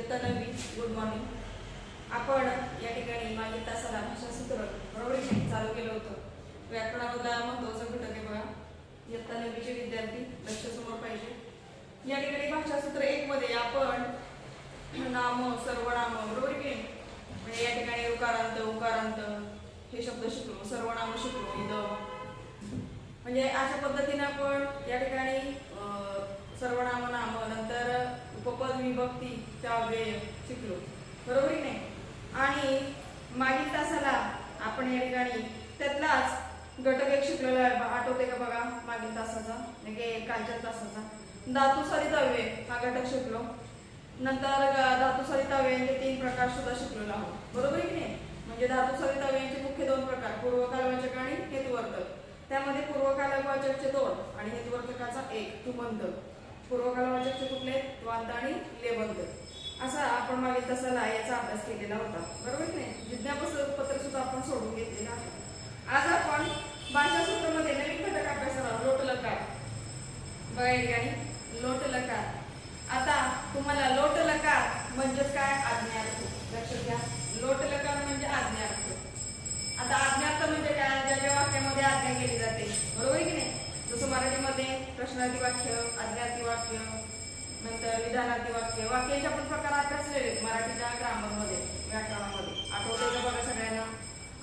इयत्ता 9वी. Good morning. आपण या ठिकाणी मागील तासाला भाषासूत्र बरोबर चालू केलं होतं. व्याकरणामधला महत्त्वाचा घटक आहे बघा. इयत्ता 9वीचे विद्यार्थी लक्ष समोर पाहिजे. या ठिकाणी भाषासूत्र 1 मध्ये आपण नाम सर्वनाम बरोबर की म्हणजे या ठिकाणी उकारांत उकारांत हे शब्द शिकलो. सर्वनाम शिकलो. इथं म्हणजे अशा पद्धतीने आपण या ठिकाणी सर्वनाम नाम नंतर उपपद विभक्तीच्या अव्यय शिकलो बरोबर की नाही. आणि मागील तासाला आपण या ठिकाणी त्यातलाच घटक एक शिकलेला आहे. आठवते का बघा मागील तासाचा म्हणजे कालच्या तासाचा धातू सहित अव्यय हा घटक शिकलो. नंतर धातू सहित अव्ययांचे 3 प्रकार सुद्धा शिकलेलो आहोत बरोबर की नाही. म्हणजे धातू सहित अव्ययांचे मुख्य 2 प्रकार पूर्वकालवाचक आणि हेतुवर्तक. त्यामध्ये पूर्वकालवाचकचे 2 आणि हेतुवर्तकाचा 1 तुमंत. पूर्वकालवाचकचे कुठले त्वांत आणि लेबंत. असा आपण मागील तासाला याचा अभ्यास केलेला होता बरोबर की नाही. जिज्ञापत्र सुद्धा आपण सोडून घेतलेलं आहे. आज आपण भाषासूत्रामध्ये नवीन घटक अभ्यासणार लोट लकार बघा या ठिकाणी लोट लकार. आता तुम्हाला लोट लकार म्हणजेच काय आज्ञार्थ लक्षात घ्या. लोट लकार म्हणजे आज्ञार्थ. आता आज्ञार्थ म्हणजे काय ज्या ज्या वाक्यामध्ये आज्ञा केली जाते बरोबर की नाही. जसं मराठीमध्ये प्रश्नार्थी वाक्य आज्ञार्थी वाक्य नंतर विधानार्थी वाक्य वाक्याचे आपण प्रकार अभ्यासलेले आहेत मराठीच्या ग्रामरमध्ये व्याकरणामध्ये. आठवते का बघा सगळ्यांना.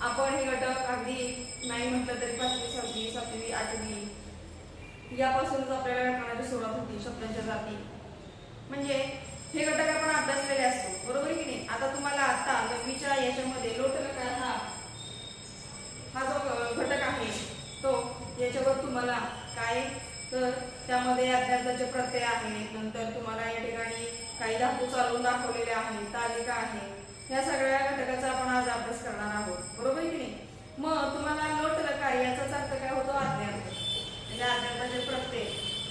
आपण हे घटक अगदी नाही म्हटलं तरी 5वी 6वी 7वी 8वी यापासूनच आपल्याला व्याकरणाची सुरुवात होती. शब्दांच्या जाती म्हणजे हे घटक आपण अभ्यासलेले असतो बरोबर की नाही. आता तुम्हाला आता 9वीच्या याच्यामध्ये लोट लकार हा जो घटक आहे तो याच्यावर तुम्हाला काय तर त्यामध्ये अज्ञार्थाचे प्रत्यय आहेत. नंतर तुम्हाला या ठिकाणी काही धातू चालवून दाखवलेले आहेत. तालिका आहे. या सगळ्या घटकाचा आपण आज अभ्यास करणार आहोत बरोबर की नाही. मग तुम्हाला लोट लकार याचाच अर्थ काय होतो आज्ञार्थ म्हणजे आज्ञार्थाचे प्रत्यय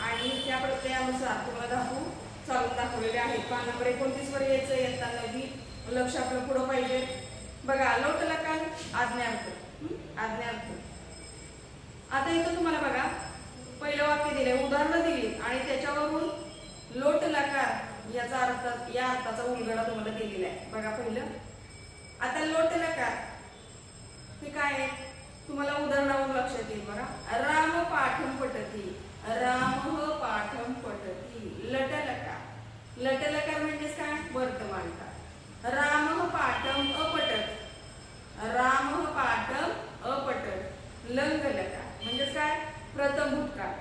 आणि त्या प्रत्ययानुसार तुम्हाला धातू चालवून दाखवलेले आहेत. पान नंबर 29 वर यायचं. इयत्ता 9वी लक्ष आपलं पुढं पाहिजे बघा. लोट लकार आज्ञार्थ आज्ञार्थ. आता इथं तुम्हाला बघा पहिलं वाक्य दिले उदाहरणं दिली आणि त्याच्यावरून लोट लकार याचा अर्थ या अर्थाचा उलगडा तुम्हाला दिलेला आहे बघा. पहिलं आता लोट लकार हे काय आहे तुम्हाला उदाहरणावरून लक्षात येईल बघा. राम पाठम पठती राम पाठम पठती. लट लकार लट लकार म्हणजेच काय वर्तमान काळ. राम पाठम अपठत राम पाठम अपठत. लंग लकार म्हणजेच काय प्रथम भूतकाळ.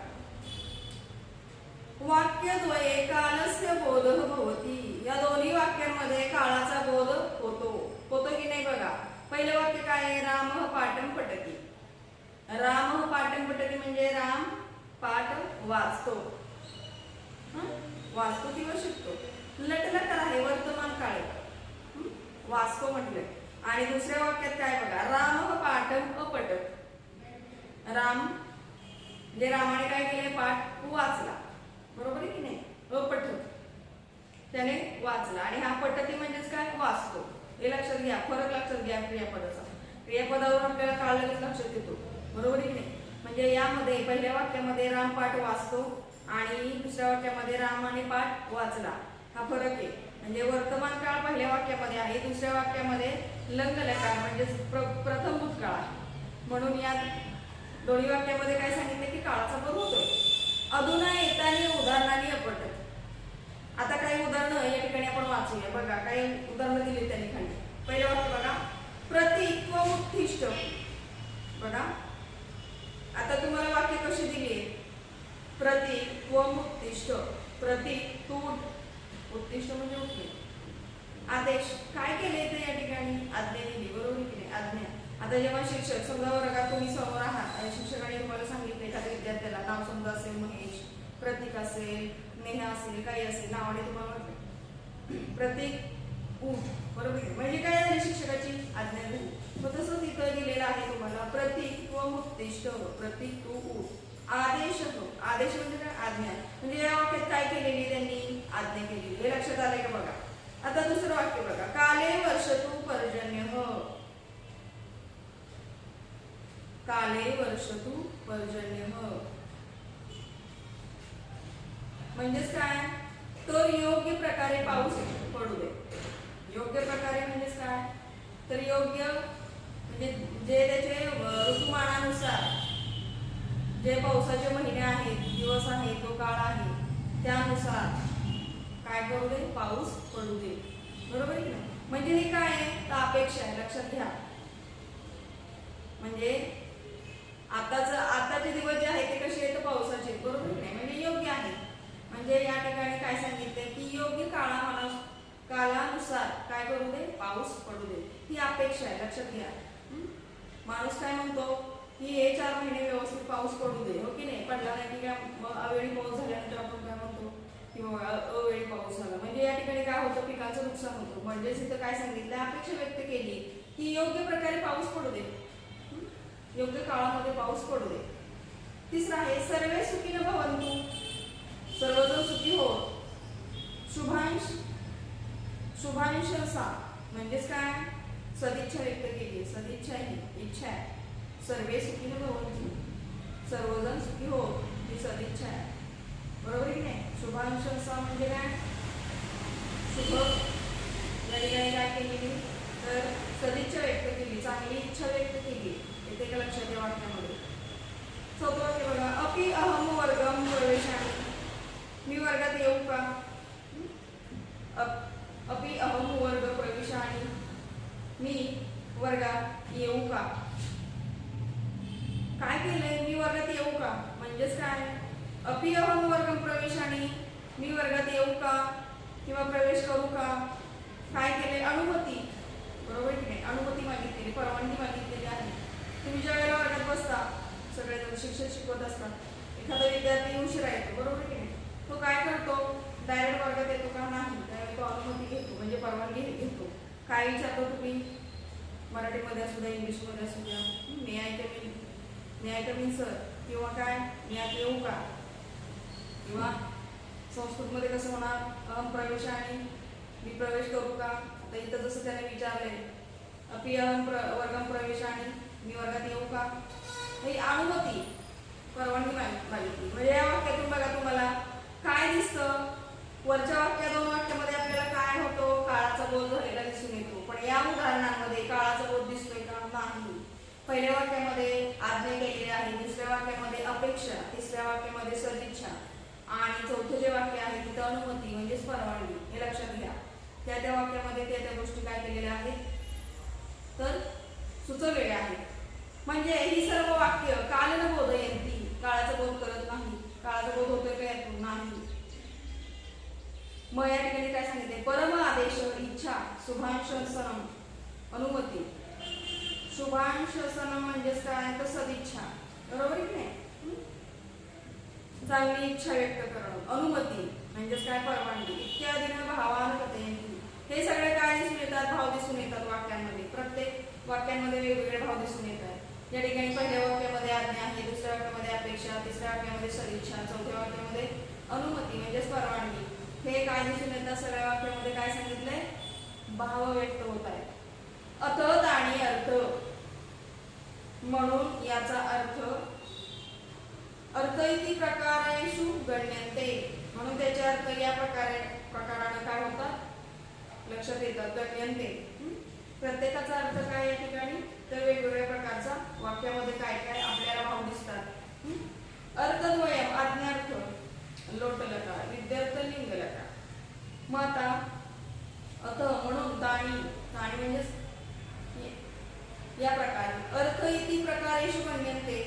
वाक्यद्वये कालस्य बोधः भवति. या दोन्ही वाक्यांमध्ये काळाचा बोध होतो होतो की नाही बघा. पहिलं वाक्य काय आहे राम पाठम पठती. राम पाठम पठती म्हणजे राम पाठ वाचतो वाचतो किंवा शिकतो. लट लकार आहे वर्तमान काळ वाचतो म्हटलंय. आणि दुसऱ्या वाक्यात काय बघा राम पाठम अपठत. राम म्हणजे रामाने काय केले पाठ वाचला बरोबर आहे की नाही. अपठत त्याने वाचला आणि हा पठती म्हणजेच काय वाचतो. हे लक्षात घ्या. फरक लक्षात घ्या क्रियापदाचा. क्रियापदावरून आपल्याला काळ लगेच लक्षात येतो बरोबर आहे की नाही. म्हणजे यामध्ये पहिल्या वाक्यामध्ये राम पाठ वाचतो आणि दुसऱ्या वाक्यामध्ये रामाने पाठ वाचला हा फरक आहे. म्हणजे वर्तमान काळ पहिल्या वाक्यामध्ये आहे. दुसऱ्या वाक्यामध्ये लंग लकार म्हणजे प्रथम भूतकाळ आहे. म्हणून या दोन्ही वाक्यामध्ये काय सांगितलं की काळाचा बोध होतोय. अधुना येतानी उदाहरणाने अपठत. आता काही उदाहरणं या ठिकाणी आपण वाचूया बघा. काही उदाहरणं दिली त्यांनी खाली. पहिलं वाक्य बघा प्रतीक व उत्तिष्ठ बघा. आता तुम्हाला वाक्य कशी दिली प्रतीक व उत्तिष्ठ. प्रतीक तू उत्तिष्ठ म्हणजे उठणे. आदेश काय केले ते या ठिकाणी आज्ञा दिली बरोबर की नाही आज्ञा. आता जेव्हा शिक्षक समजा वर्गात तुम्ही समोर आहात आणि शिक्षकाने तुम्हाला सांगितले एखाद्या विद्यार्थ्याला नाव समजा असेल महेश प्रतीक असेल नेहा असेल काही असेल नावाने तुम्हाला म्हटलं प्रतीक उठ बरोबर म्हणजे काय झाली शिक्षकाची आज्ञा झाली. मग तसंच इथं दिलेलं आहे तुम्हाला प्रतीक व उत्तिष्ठ प्रतीक तू उठ. आदेश हो आदेश म्हणजे काय आज्ञा म्हणजे या वाक्यात काय केलेली त्यांनी आज्ञा केलेली हे लक्षात आलंय का बघा. आता दुसरं वाक्य बघा काले वर्षतु पर्जन्य काले वर्षतु पर्जन्य म्हणजेच काय तर योग्य प्रकारे पाऊस पडू दे योग्य प्रकारे म्हणजेच काय, तर योग्य म्हणजे जे त्याचे ऋतुमानानुसार जे पावसाचे महिने आहेत, दिवस आहेत, तो काळ आहे, त्यानुसार काय करू दे, पाऊस पडू दे. बरोबर आहे की नाही? म्हणजे हे काय आहे, तर अपेक्षा आहे, लक्षात घ्या. म्हणजे आताचे दिवस जे आहेत ते कसे आहेत, पावसाचे. बरोबर की नाही? म्हणजे योग्य आहे. म्हणजे या ठिकाणी काय सांगितलंय की योग्य कालानुसार काय करू दे, पाऊस पडू दे, ही अपेक्षा आहे, लक्षात घ्या. माणूस काय म्हणतो की हे 4 महिने व्यवस्थित पाऊस पडू दे, हो की नाही? पडला नाही की काय अवेळी पाऊस झाल्यानंतर आपण काय म्हणतो की अवेळी पाऊस झाला, म्हणजे या ठिकाणी काय होतं, पिकांचं नुकसान होतं. म्हणजेच इथं काय सांगितलं, अपेक्षा व्यक्त केली की योग्य प्रकारे पाऊस पडू दे, योग्य काळामध्ये पाऊस पडू दे. तिसरा आहे सर्वे सुखीनं भवन्तु, सर्वजण सुखी हो. शुभांशसा म्हणजेच काय, सदिच्छा व्यक्त केली. सदिच्छा ही इच्छा आहे. सर्वे सुखीनं भवन्तु, सर्वजण सुखी हो, ही सदिच्छा आहे. बरोबर की नाही? शुभांशसा म्हणजे काय, शुभ या ठिकाणी काय केली, तर सदिच्छा व्यक्त केली, चांगली इच्छा व्यक्त केली. येते का लक्षात या वाक्यामध्ये? 4थं वाक्य बघा, अपि अहम वर्गम प्रवेशामि, मी वर्गात येऊ का? अपि अहम वर्ग प्रवेशामि, मी वर्गात येऊ का? काय केलंय, मी वर्गात येऊ का म्हणजेच काय, अपि अहम वर्गम प्रवेशामि, मी वर्गात येऊ का किंवा प्रवेश करू का? काय केले, अनुमती. बरोबर की नाही? अनुमती मागितलेली, परवानगी मागितलेली आहे. तुम्ही ज्या वेळेला वर्गात बसता, सगळेजण शिक्षक शिकवत असतात, एखादा विद्यार्थी उशिरा येतो, बरोबर की नाही? तो काय करतो, डायरेक्ट वर्गात येतो का? नाही, त्यावेळी तो अनुमती घेतो, म्हणजे परवानगी घेतो. काय विचारतो तुम्ही, मराठीमध्ये असू द्या, इंग्लिशमध्ये असू द्या, मे आय कम इन सर, किंवा काय, मी आत येऊ का? किंवा संस्कृतमध्ये कसं होणार, अहम प्रवेशामि, मी प्रवेश करू का? आता इथं जसं त्याने विचारले, अपि अहम वर्गम प्रवेशामि, मी वर्गात येऊ का? ही अनुमती, परवानगी मागितली. म्हणजे या वाक्यातून बघा तुम्हाला काय दिसतं, वरच्या वाक्या 2 वाक्यामध्ये आपल्याला काय होतो, काळाचा बोध झालेला दिसून येतो. पण या उदाहरणांमध्ये काळाचा बोध दिसतोय का? नाही. पहिल्या वाक्यामध्ये आज्ञा केलेली आहे, दुसऱ्या वाक्यामध्ये अपेक्षा, तिसऱ्या वाक्यामध्ये सदिच्छा, आणि 4थं जे वाक्य आहे तिथं अनुमती म्हणजेच परवानगी. हे लक्षात घ्या. त्या वाक्यामध्ये त्या गोष्टी काय केलेल्या आहेत, तर सुचवलेल्या आहेत. म्हणजे ही सर्व वाक्य कालन बोधयन्ति, काळाचा बोध करत नाही. काळाचा बोध होतोय का यातून? नाही. मग या ठिकाणी काय सांगितले, परम आदेश, इच्छा, शुभांशसनम, अनुमती. शुभांशसनम म्हणजेच काय, तर सदिच्छा. बरोबर की नाही? चांगली इच्छा व्यक्त करणं. अनुमती म्हणजेच काय, परवानगी. इत्यादीनं भावान कथयन्ति, हे सगळे काय दिसून येतात, भाव दिसून येतात वाक्यांमध्ये. प्रत्येक वाक्यांमध्ये वेगवेगळे भाव दिसून येतात. या ठिकाणी पहिल्या वाक्यामध्ये आज्ञा आहे, दुसऱ्या वाक्यामध्ये अपेक्षा, तिसऱ्या वाक्यामध्ये सदिच्छा, 4थ्या वाक्यामध्ये अनुमती म्हणजेच परवानगी. हे काय दिसून येतात, सगळ्या वाक्यामध्ये काय सांगितलंय, भाव व्यक्त होत आहेत. अथत आणि अर्थ, म्हणून याचा अर्थ इति प्रकारेषु गण्यन्ते, म्हणून त्याचे अर्थ या प्रकाराने काय होतात, लक्षात येतात, गण्यन्ते. प्रत्येकाचा अर्थ काय या ठिकाणी, तर वेगवेगळ्या प्रकारचा वाक्यामध्ये काय काय आपल्याला भाव दिसतात. अर्थद्वयम, आज्ञार्थ, लोटलकार, विद्यार्थ, लिंगलकार. मग आता अथ म्हणून ताणी, ताणी म्हणजेच या प्रकारे, अर्थ इति प्रकारेषु गण्यन्ते,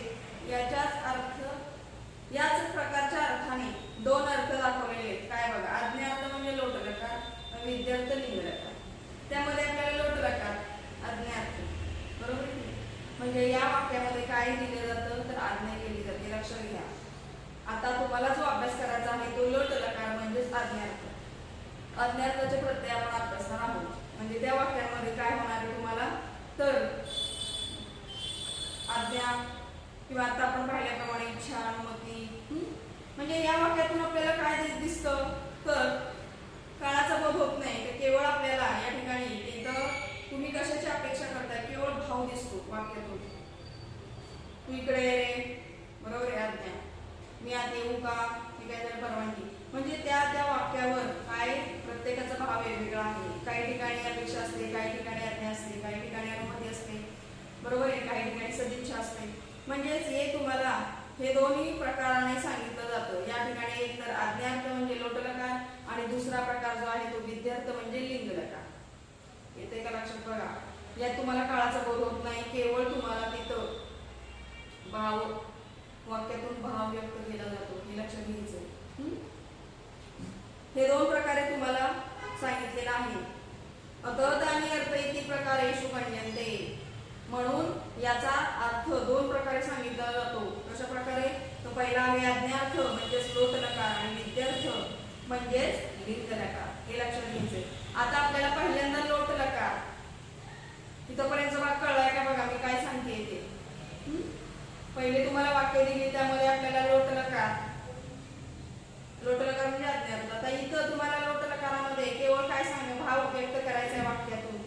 याच प्रकारच्या अर्थाने 2 अर्थ दाखवलेले आहेत. काय बघा, आज्ञार्थ म्हणजे लोटलकार, विद्यार्थ, लिंगलकार. त्यामध्ये आपल्याला लोटलकार, आज्ञार्थ, बरोबर की नाही? म्हणजे या वाक्यामध्ये काय दिलं जातं, तर आज्ञा केली जाते. लक्षात घ्या. आता तुम्हाला जो अभ्यास करायचा आहे तो लोटलकार म्हणजेच आज्ञार्थ. आज्ञार्थाचे प्रत्यय आपण अभ्यासणार आहोत. म्हणजे त्या वाक्यामध्ये काय होणार आहे तुम्हाला, तर आज्ञा किंवा आता आपण पाहिल्याप्रमाणे इच्छा, अनुमती. म्हणजे या वाक्यातून आपल्याला काय दिसतं, तर काळाचा बोध होत नाही, तर केवळ आपल्याला या ठिकाणी इथं तुम्ही कशाची अपेक्षा करताय, केवळ भाव दिसतो वाक्यातून. तू इकडे ये रे, बरोबर आहे, आज्ञा. मी आत येऊ का, हे काय झालं, परवानगी. म्हणजे त्या वाक्यावर काय प्रत्येकाचा भाव वेगवेगळा आहे. काही ठिकाणी अपेक्षा बरोबर आहे. काही ठिकाणी सदिच्छा असते. म्हणजेच हे तुम्हाला हे दोन्ही प्रकाराने सांगितलं जातं. या ठिकाणी एक तर आज्ञार्थ म्हणजे लोटलकार आणि दुसरा प्रकार जो आहे तो विद्यार्थ म्हणजे लिंगलकार. येते का लक्षात? बघा, यात तुम्हाला काळाचा बोध होत नाही. केवळ तुम्हाला तिथं भाव वाक्यातून भाव व्यक्त केला जातो, हे लक्षात घ्यायचं. हे दोन प्रकारे तुम्हाला सांगितलेलं आहे. अतर्थ आणि अर्थ इति प्रकारेषु गण्यन्ते. म्हणून याचा अर्थ दोन प्रकारे सांगितला जातो. कशा प्रकारे? तो पहिला आहे आज्ञार्थ म्हणजेच लोटलकार आणि विद्यार्थ म्हणजेच लिंगलकार. हे लक्षात घ्यायचंय. आता आपल्याला पहिल्यांदा लोटलकार इथपर्यंत भाग कळलाय का? बघा मी काय सांगते ते. पहिले तुम्हाला वाक्य दिली त्यामध्ये आपल्याला लोटलकार म्हणजे आज्ञार्थ. आता इथं तुम्हाला लोटलकारामध्ये केवळ काय सांग भाव व्यक्त करायचा आहे वाक्यातून,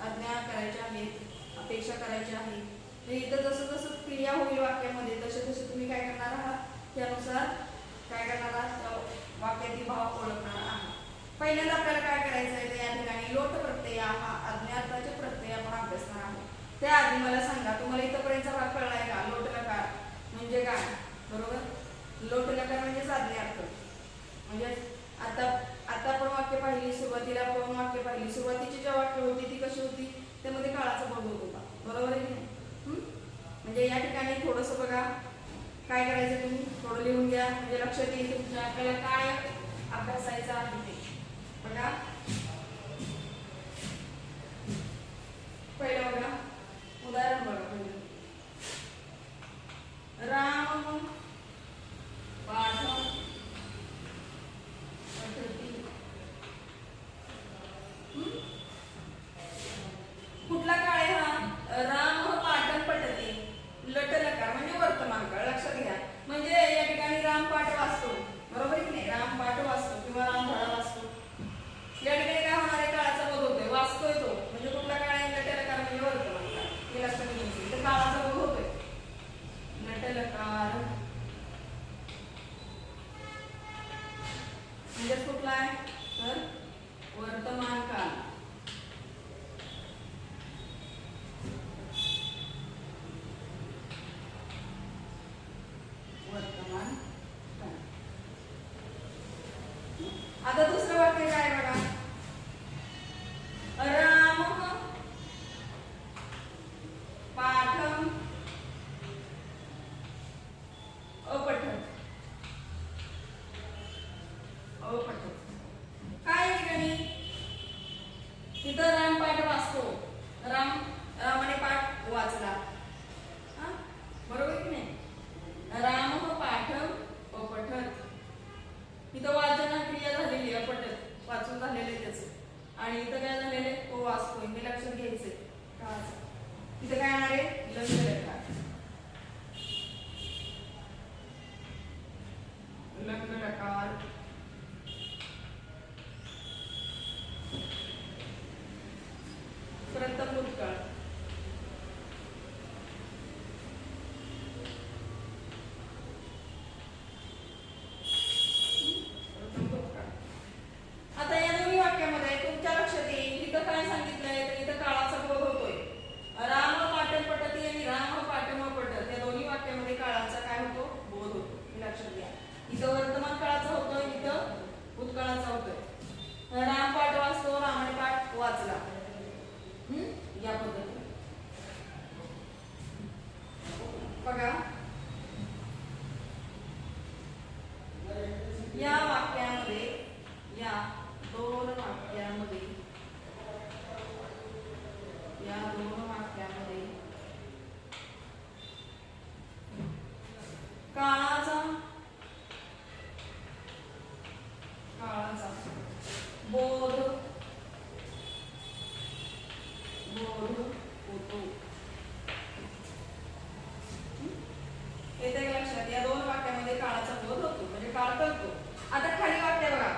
आज्ञा करायच्या आहेत, अपेक्षा करायची आहे. तर इथं जसं जसं क्रिया होईल वाक्यामध्ये तसे तसे तुम्ही काय करणार आहात, त्यानुसार काय करणार आहात, वाक्यातील भाव ओळखणार आहात. पहिल्यांदा आपल्याला काय करायचं आहे, या ठिकाणी लोट प्रत्यय हा आज्ञार्थाचे प्रत्यय आपण अभ्यासणार आहोत. त्याआधी मला सांगा, तुम्हाला इथपर्यंतचा भाग कळलाय का? लोटलकार म्हणजे काय? बरोबर, लोटलकार म्हणजेच आज्ञार्थ. म्हणजे आता आपण वाक्य पाहिली, सुरुवातीला आपण वाक्य पाहिली. सुरुवातीची जी वाक्य होती ती कशी होती? त्यामध्ये काळाचा बोध होत होता. बरोबर आहे की नाही? म्हणजे या ठिकाणी थोडंसं बघा काय करायचं, तुम्ही थोडं लिहून घ्या म्हणजे लक्षात येईल तुमच्या आपल्याला काय अभ्यासायचं आहे ते. बघा पहिलं बघा उदाहरण बघा. पहिलं राम पाठम कुठला काळ आहे हा? राम पाठन पठते. लटलकार म्हणजे वर्तमान काळ. लक्षात घ्या. म्हणजे या ठिकाणी राम पाठ वाचतो. बरोबर आहे की नाही? राम पाठ वाचतो किंवा राम धडा वाचतो. या ठिकाणी काय होणार आहे? काळाचा बोध होतोय. वाचतोय तो म्हणजे कुठला काळ आहे? लटलकार म्हणजे वर्तमान काळ. हे लक्षात घ्यायचं. तर काळाचा बोध होतोय. लटलकार म्हणजे कुठला आहे? तर वर्तमान काळ. वर्तमान काळ. आता दुसरं वाक्य काय बघा. राम पाठम अपठत. काय ठिकाणी तिथं राम पाठ वाचतो. रामाने पाठ वाचला. बरोबर की नाही? राम पाठम अपठत. इथं वाचन क्रिया झालेली आहे, अपठत वाचून झालेले त्याचं. आणि इथं काय झालेले? तो वाचतोय. हे लक्षात घ्यायचंय. इथं काय येणार आहे? लंगलकार. लंगलकार प्रथम भूतकाळ. आता या दोन्ही वाक्यामध्ये तुमच्या लक्षात येईल इथं काय सांगितलंय, तर इथं काळाचा बोध होतोय. राम पाठम पठती आणि राम पाठम पठत या दोन्ही वाक्यामध्ये काळाचा काय होतो? बोध होतो. हे लक्षात घ्या. इथं वर्तमान काळाचा होतोय, इथं भूतकाळाचा होतोय. राम पाठ वाचतो, रामाने पाठ वाचला. या पद्धतीने बघा. या वाक्यामध्ये, या दोन वाक्यामध्ये काळाचा बोध होतो. येते लक्षात? या दोन वाक्यामध्ये काळाचा बोध होतो म्हणजे काळ कळतो. आता खाली वाक्य बघा.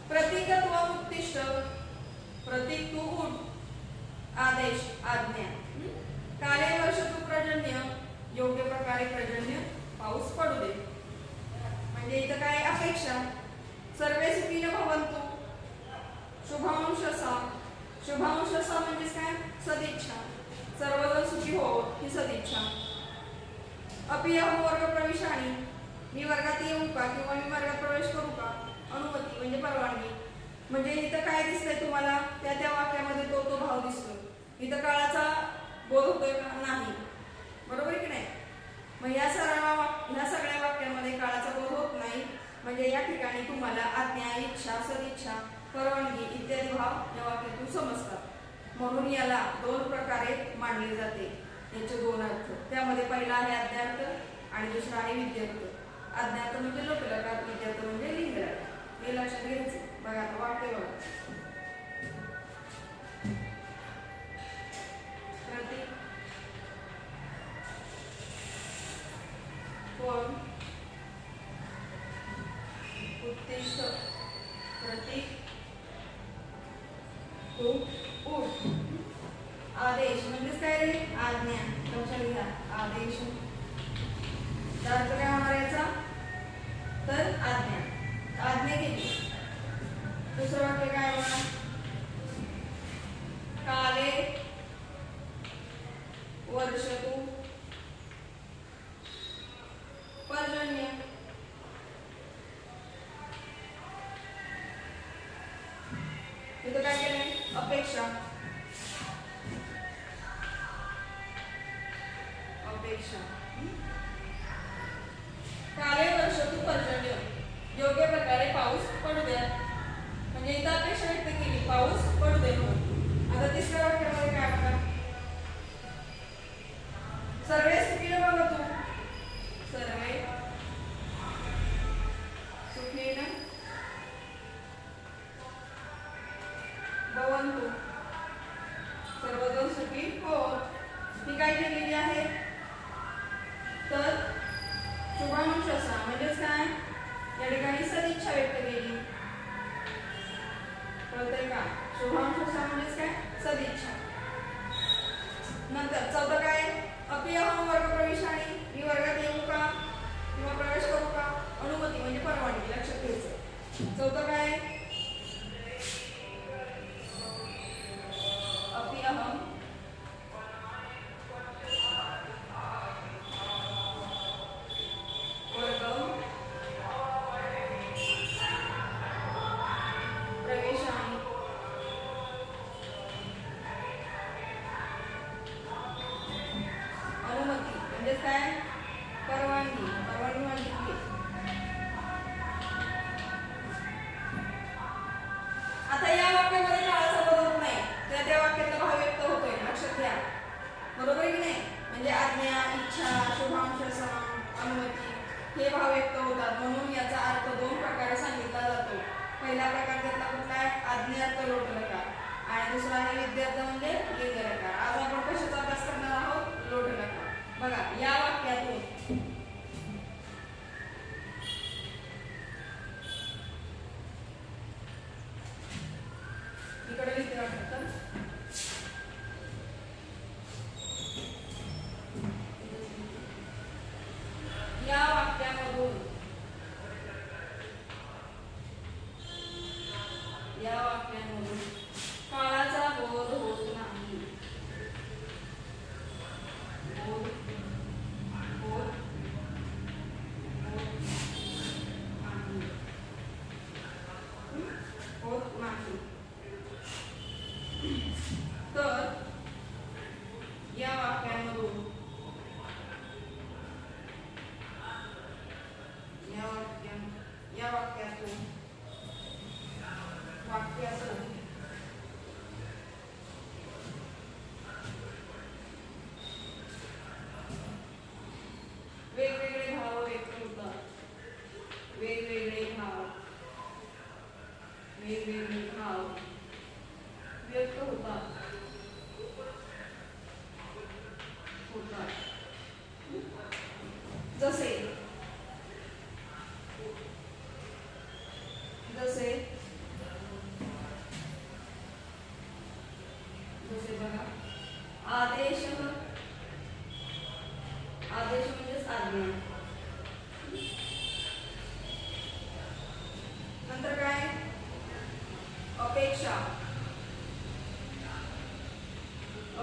प्रतीकत्व उत्तिष्ठ. प्रतीक तू उठ. आदेश आज्ञा. काले वर्ष तू पर्जन्य. योग्य प्रकारे पर्जन्य पाऊस पडू दे. म्हणजे इथं काय अपेक्षा. सर्वे सुखीन भवन्तु. शुभांशसा. शुभांशसा म्हणजे काय? सदिच्छा. सर्वजण सुखी हो मी वर्गात येऊ का किंवा मी वर्गात प्रवेश करू का? अनुमती म्हणजे परवानगी. म्हणजे इथं काय दिसतंय तुम्हाला? त्या त्या वाक्यामध्ये तो तो भाव दिसतो. इथं काळाचा बोध होतोय का? नाही. बरोबर की नाही? मग या सगळ्या वाक्यामध्ये काळाचा बोध होत नाही. म्हणजे या ठिकाणी तुम्हाला आज्ञा, इच्छा, सदिच्छा, परवानगी इत्यादी भाव या वाक्यातून समजतात. म्हणून याला दोन प्रकारे मांडले जाते. याचे दोन अर्थ. त्यामध्ये पहिला आहे आज्ञार्थ आणि दुसरा आहे विद्यार्थ. आज्ञार्थ म्हणजे लोटलकार, विद्यार्थ म्हणजे लिंगलकार. हे लक्षात घ्यायचं. बघा आता वाक्य बघा. प्रतीक, कोण, उत्तिष्ठ, प्रतीक, तू, उठ. आदेश म्हणजेच काय रे? आज्ञा. लक्षात घ्या. आदेश अर्थ काय होणार याचा? तर आज्ञा. आज्ञा केली. दुसरं वाक्य काय बघा. काले वर्षतु पर्जन्य. इथं काय केलंय? अपेक्षा. अपेक्षा. काले वर्षतु पर्जन्य. योग्य प्रकारे पाऊस पडू द्या. म्हणजे इथं अपेक्षा व्यक्त केली पाऊस पडू दे म्हणून. आता तिसऱ्या वाक्यामध्ये काय बघा. सर्वे सुखीन भवतु. सर्वे सुखीन भवन्तु. सर्वजण सुखी हो. ही काय केलेली आहे? तर शुभांशसा म्हणजेच काय? या ठिकाणी सदिच्छा व्यक्त केली. कळतंय का? शुभांशसा म्हणजेच काय? सदिच्छा. नंतर चौथं काय? अपि अहं वर्ग प्रवेशाने. मी वर्गात येऊ का किंवा प्रवेश करू का? अनुमती म्हणजे परवानगी. लक्षात घ्यायचं. चौथं काय? अपि अहं काय? परवानगी. परवानगी मागितली. आता या वाक्यामध्ये काळाचा बदल नाही. त्या वाक्यातला भाव व्यक्त होतोय. लक्षात घ्या. बरोबर की नाही? म्हणजे आज्ञा, इच्छा, शुभांशसा, अनुमती हे भाव व्यक्त होतात. म्हणून याचा अर्थ दोन प्रकारे सांगितला जातो. पहिला प्रकार त्यातला कुठला आहे? आज्ञार्थ लोटलकार. आणि दुसरा आहे विद्यार्थ म्हणजे लिंगलकार. आज आपण कशाचा अभ्यास करणार आहोत? लोटलकार. बघा या वाक्यातून इकडे लिहिते वाटतं. या वाक्यामधून काळाचा बोध होत नाही. तर या वाक्यामधून वेगवेगळे भाव व्यक्त होतात. वेगवेगळे भाव व्यक्त होतात. जसे बघा. आदेश म्हणजेच आज्ञा. नंतर काय? अपेक्षा.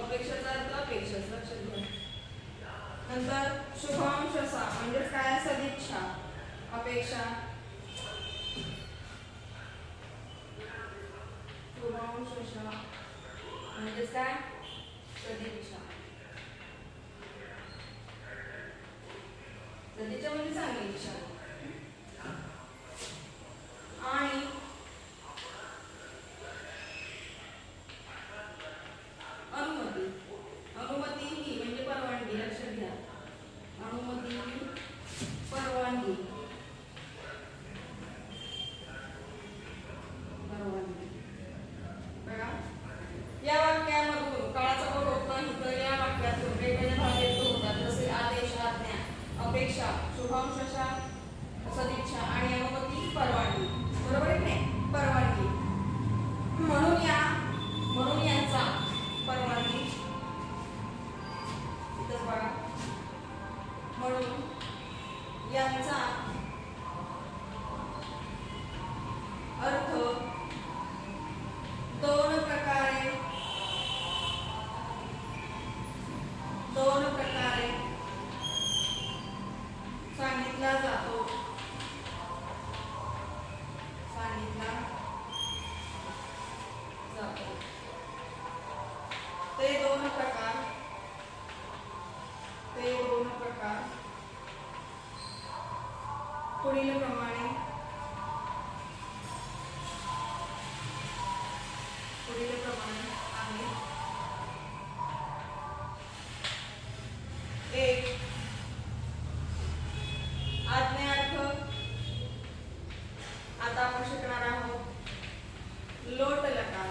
अपेक्षाचा अर्थ अपेक्षा. लक्षात घ्या. नंतर शुभांशसा म्हणजेच काय? सदिच्छा. अपेक्षा, शुभांशशः म्हणजेच काय सदिच्छा. सदिच्छा म्हणजे चांगली इच्छा. आणि अनुमती, अनुमती ही म्हणजे परवानगी. लक्षात घ्या, अनुमती ही परवानगी. परवानगी बघा, या वाक्यामधून काळाचा बोध होत नाही तर या वाक्यातून वेगवेगळे भाग व्यक्त होतात. जसे आदेश, आज्ञा, अपेक्षा, शुभांशशः, सदिच्छा आणि अनुमती, परवानगी. बरोबर आहे की नाही? परवानगी. म्हणून यांचा परवानगी इथंच बघा. म्हणून यांचा अर्थ दोन प्रकारे सांगितला जातो. ते दोन प्रकार पुढील प्रमाणे आहेत. एक, आज्ञार्थ. आता आपण शिकणार आहोत लोट लकार.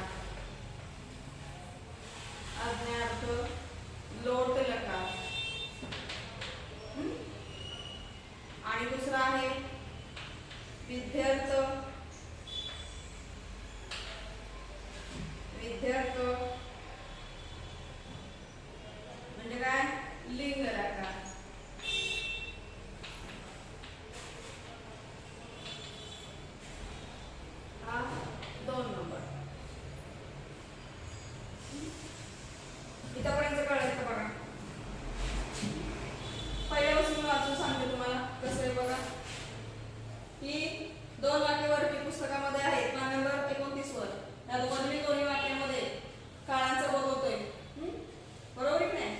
आज्ञार्थ, लोट लकार. आणि दुसरा आहे विध्यर्थ. म्हणजे काय? लिंग लकार. हा 2 नंबर. इथपर्यंत कळलं का? बघा, पहिल्यापासून वाचून सांगते तुम्हाला कसं आहे. बघा, ही 2 वाक्य वरती पुस्तकामध्ये आहेत पान नंबर 29 वर. या दोन्ही वाक्यामध्ये काळाचा बोध होतोय. बरोबर आहे की नाही?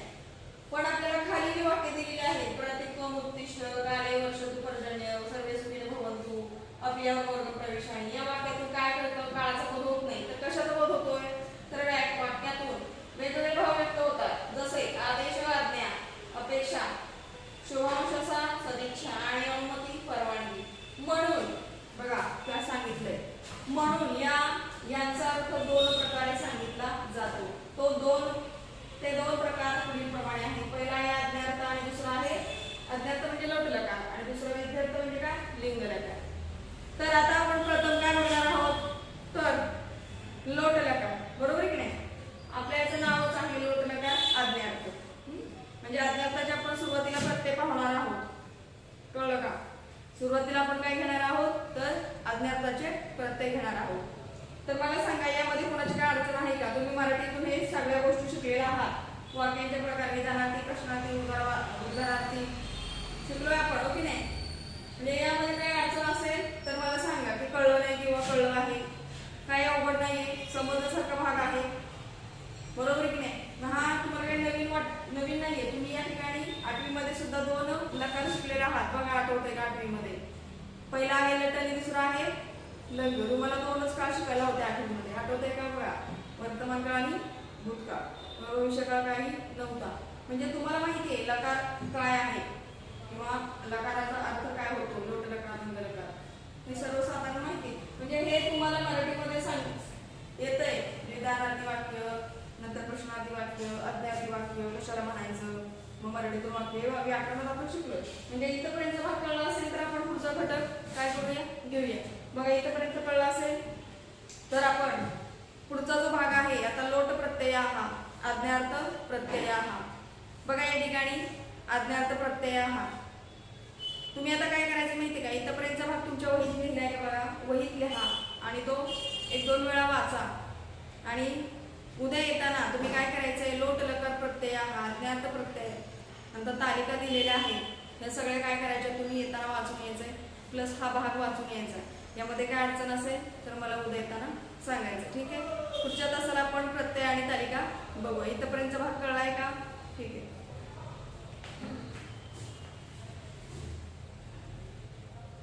पण आपल्याला खाली जी वाक्य दिलेली आहेत, प्रतित्वम उत्तिष्ठ, काले वर्षतु पर्जन्य, सर्वे सुखिनो भवन्तु, अव्ययः वर्ग प्रवेशानि. या वाक्यातून काय कळतं? काळाचा बोध होत नाही. तर कशाचा बोध होतोय? तर वाक्यातून वेगवेगळे भाव व्यक्त होतात. जसे आदेश, आज्ञा, अपेक्षा, शुभांशशः, सदिच्छा आणि अनुमती, परवानगी. म्हणून बघा काय सांगितलंय. म्हणून यांचा अर्थ 2 प्रकारे सांगितला जातो. ते दोन प्रकार पुढीलप्रमाणे आहेत. पहिला आहे आज्ञार्थ आणि दुसरा आहे आज्ञार्थ म्हणजे लोट लकार आणि दुसरा विध्यर्थ म्हणजे काय? लिंग लकार. तर आता आपण प्रथम काय बघणार आहोत? तर लोट लकार. बरोबर की नाही? आपल्या याचं नावच आहे लोट लकार, आज्ञार्थ. म्हणजे आज्ञार्थाचे आपण सुरुवातीला प्रत्यय पाहणार आहोत. कळलं का? सुरुवातीला आपण काय घेणार आहोत? तर आज्ञार्थाचे प्रत्यय घेणार आहोत. तर मला सांगा, यामध्ये कोणाची काय अडचण आहे का? तुम्ही मराठीतून हे सगळ्या गोष्टी शिकलेल्या आहात. वाक्यांचे प्रकार, विधानार्थी, प्रश्नार्थी, उदाहरणार्थी शिकलोय आपण, हो की नाही? म्हणजे यामध्ये काही अडचण असेल तर मला सांगा की कळलं नाही किंवा कळलं आहे. काही अवघड नाहीये, समजण्यासारखा भाग आहे. बरोबर की नाही? हा तुम्हाला काही नवीन नाहीये. तुम्ही या ठिकाणी 8वी मध्ये सुद्धा 2 लकार शिकलेले आहात. बघा, आठवतंय का 8वी मध्ये? पहिला आहे लट आणि दुसरा आहे लंग. तुम्हाला 2च काळ शिकायला होते 8वी मध्ये. आठवतंय का? बघा, वर्तमान काळ आणि भूतकाळ. भविष्यकाळ काही नव्हता. म्हणजे तुम्हाला माहिती आहे लकार काय आहे किंवा लकाराचा अर्थ काय होतो. लोट लकार, लंग लकार हे सर्वसाधारण माहिती. म्हणजे हे तुम्हाला मराठीमध्ये येतंय. विधानार्थी वाक्य, नंतर प्रश्नार्थी वाक्य, अज्ञार्थी वाक्य कशाला म्हणायचं, मग मराठीतून वाक्य, व्याकरणात आपण शिकलोय. म्हणजे इथपर्यंत भाग कळला असेल तर आपण पुढचा घटक काय करूया? घेऊया. बघा, इथपर्यंत कळला असेल तर आपण पुढचा जो भाग आहे आता लोट प्रत्ययाः, आज्ञार्थ प्रत्ययाः. बघा या ठिकाणी आज्ञार्थ प्रत्ययाः. तुम्ही आता काय करायचं माहिती का? इथपर्यंतचा भाग तुमच्या वहीत लिहिलाय का? बघा, वहीत लिहा आणि तो 1-2 वेळा वाचा. आणि उद्या येताना तुम्ही काय करायचंय? लोट लकार प्रत्ययाः, आज्ञार्थ प्रत्यय, नंतर तालिका दिलेल्या आहेत. हे सगळे काय करायचे? तुम्ही येताना वाचून यायचंय. प्लस हा भाग वाचून यायचा. यामध्ये काय अडचण असेल तर मला उद्या येताना सांगायचं. ठीक आहे. पुढच्या तासाला आपण प्रत्यय आणि तालिका बघू. इथपर्यंतचा भाग कळलाय का? ठीक आहे.